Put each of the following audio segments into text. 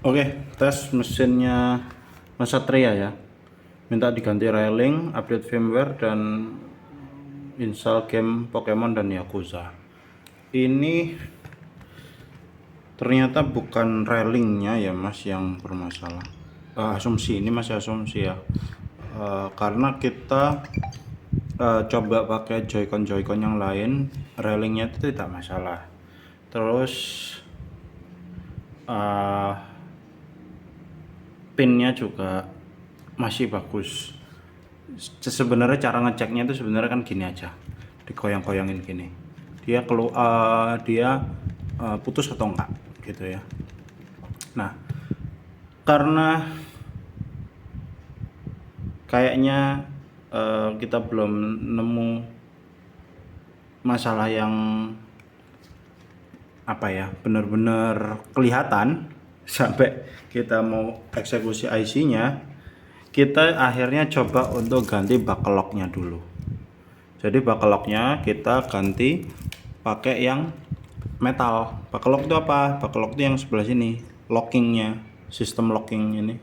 Oke, tes mesinnya Mas Satria ya. Minta diganti railing, update firmware, dan install game Pokemon dan Yakuza. Ini ternyata bukan railingnya ya Mas yang bermasalah. Asumsi ini masih asumsi ya. Karena kita coba pakai Joy-Con yang lain, railingnya itu tidak masalah. Terus pinnya juga masih bagus. Sebenarnya cara ngeceknya itu sebenarnya kan gini aja, digoyang-goyangin gini, dia putus atau enggak gitu ya. Nah, karena kayaknya kita belum nemu masalah yang apa ya, benar-benar kelihatan sampai kita mau eksekusi IC-nya, kita akhirnya coba untuk ganti bakeloknya dulu. Jadi bakeloknya kita ganti pakai yang metal. Bakelok itu apa? Bakelok itu yang sebelah sini, lockingnya, sistem locking ini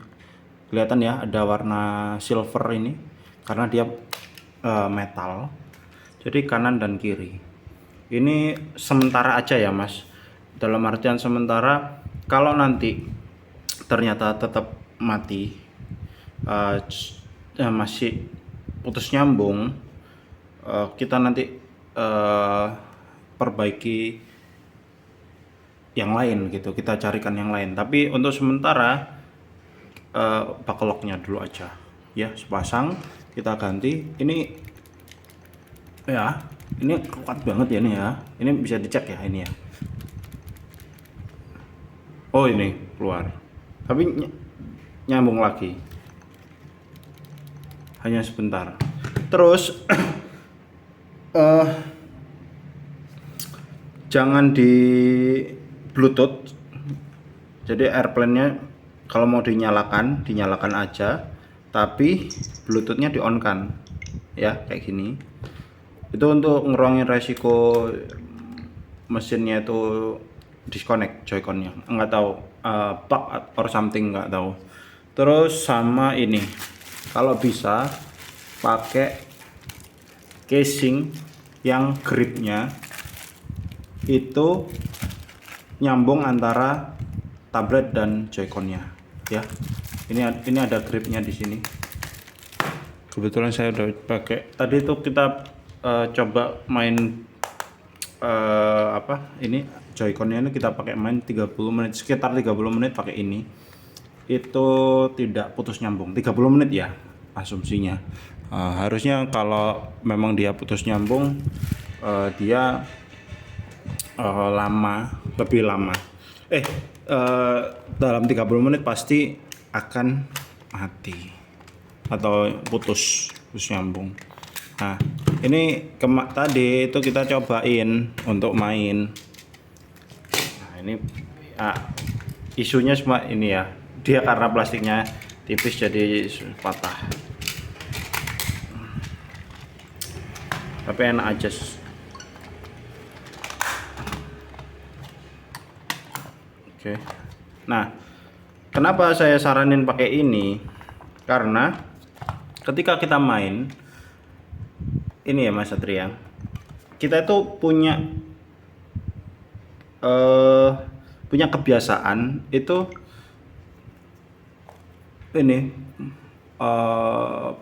kelihatan ya, ada warna silver ini karena dia metal. Jadi kanan dan kiri ini sementara aja ya Mas, dalam artian sementara. Kalau nanti ternyata tetap mati, masih putus nyambung, kita nanti perbaiki yang lain gitu, kita carikan yang lain. Tapi untuk sementara bakeloknya dulu aja ya, sepasang kita ganti. Ini ya, ini kuat banget ya, ini ya, ini bisa dicek ya, ini ya. Oh, ini keluar tapi nyambung lagi hanya sebentar. Terus jangan di Bluetooth. Jadi airplane-nya kalau mau dinyalakan aja, tapi Bluetooth-nya di on kan ya, kayak gini. Itu untuk ngurangin resiko mesinnya itu disconnect Joy-Con-nya, nggak tahu bug or something, nggak tahu. Terus sama ini, kalau bisa pakai casing yang gripnya itu nyambung antara tablet dan Joy-Con-nya ya. Ini ada gripnya di sini. Kebetulan saya udah pakai tadi itu, kita coba main ini Joy-Con-nya ini kita pakai main 30 menit, sekitar 30 menit pakai ini, itu tidak putus nyambung. 30 menit ya asumsinya. Harusnya kalau memang dia putus nyambung, dia lebih lama, dalam 30 menit pasti akan mati atau putus nyambung. Nah, ini tadi itu kita cobain untuk main. Nah, ini isunya cuma ini ya, dia karena plastiknya tipis jadi patah. Tapi enak aja. Oke. Nah, kenapa saya saranin pakai ini? Karena ketika kita main ini ya Mas Satria, kita itu punya kebiasaan itu ini,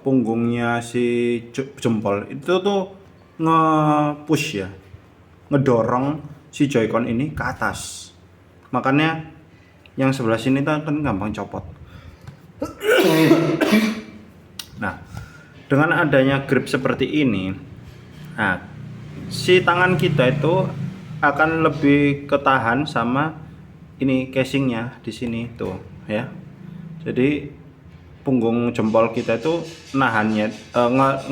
punggungnya si jempol itu tuh nge-push ya, ngedorong si Joy-Con ini ke atas. Makanya yang sebelah sini kan gampang copot. Nah, dengan adanya grip seperti ini, nah, si tangan kita itu akan lebih ketahan sama ini casingnya di sini tuh ya. Jadi punggung jempol kita itu nahannya,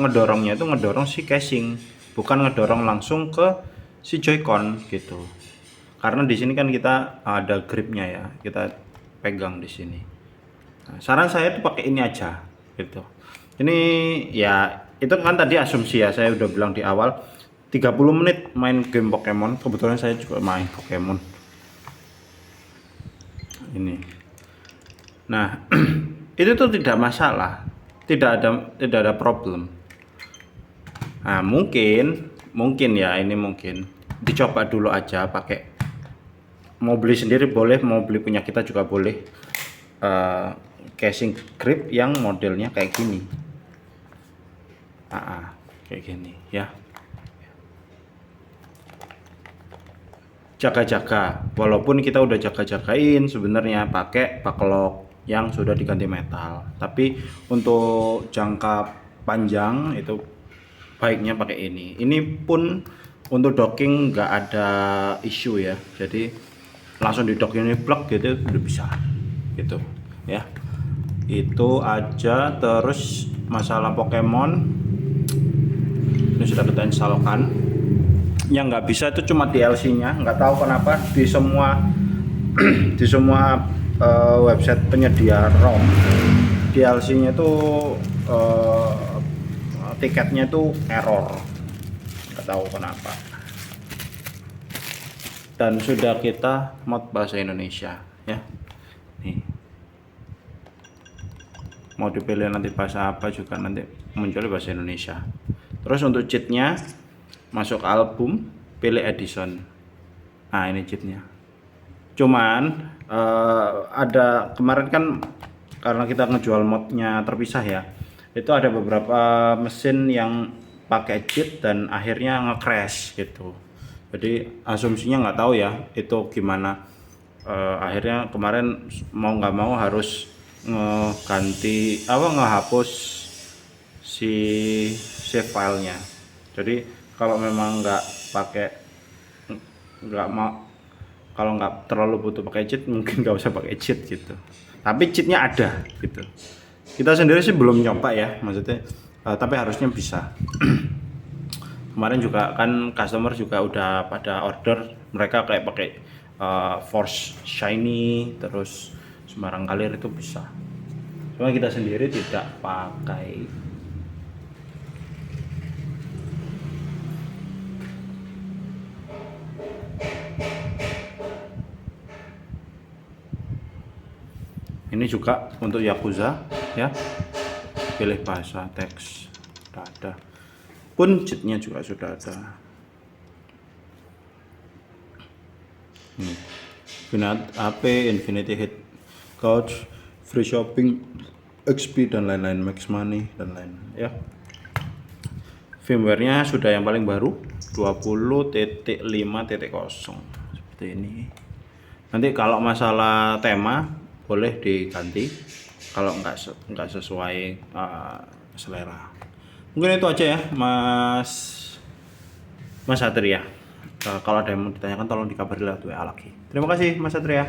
ngedorongnya itu ngedorong si casing, bukan ngedorong langsung ke si Joy-Con gitu. Karena di sini kan kita ada gripnya ya, kita pegang di sini. Nah, saran saya itu pakai ini aja gitu. Ini ya, itu kan tadi asumsi ya, saya udah bilang di awal 30 menit main game Pokemon. Kebetulan saya juga main Pokemon ini. Nah, itu tuh tidak masalah, tidak ada problem. Nah, mungkin ya, ini mungkin dicoba dulu aja pakai. Mau beli sendiri boleh, mau beli punya kita juga boleh. Casing grip yang modelnya kayak gini. Kayak gini ya. Jaga-jaga, walaupun kita udah jaga-jagain sebenarnya pakai baklok yang sudah diganti metal, tapi untuk jangka panjang itu baiknya pakai ini pun untuk docking nggak ada isu ya, jadi langsung di dock ini plug gitu udah bisa gitu ya. Itu aja. Terus masalah Pokemon ini sudah kita instalkan. Yang nggak bisa itu cuma DLC-nya, nggak tahu kenapa di semua di semua website penyedia ROM DLC-nya itu tiketnya itu error, nggak tahu kenapa. Dan sudah kita mod bahasa Indonesia ya. Nih, mau dipilih nanti bahasa apa juga nanti muncul bahasa Indonesia. Terus untuk cheatnya, masuk album, pilih Edison. Nah, ini cheatnya. Cuman ada kemarin kan karena kita ngejual modnya terpisah ya, itu ada beberapa mesin yang pakai cheat dan akhirnya nge-crash gitu. Jadi asumsinya nggak tahu ya itu gimana. Akhirnya kemarin mau nggak mau harus ngehapus si save filenya. Jadi kalau memang kalau nggak terlalu butuh pakai cheat, mungkin nggak usah pakai cheat gitu. Tapi cheatnya ada gitu. Kita sendiri sih belum nyoba ya, maksudnya tapi harusnya bisa. Kemarin juga kan customer juga udah pada order, mereka kayak pakai Force Shiny terus sembarang kalir itu bisa. Cuma kita sendiri tidak pakai. Ini juga untuk Yakuza ya, pilih bahasa teks sudah ada, pun cheatnya juga sudah ada. Binat AP, Infinity Hit Couch, Free Shopping, XP dan lain-lain, Max Money dan lain ya. Firmware-nya sudah yang paling baru 20.5.0 seperti ini. Nanti kalau masalah tema boleh diganti kalau nggak sesuai selera. Mungkin itu aja ya Mas Satria. Kalau ada yang mau ditanyakan tolong dikabari lewat WA lagi. Terima kasih Mas Satria.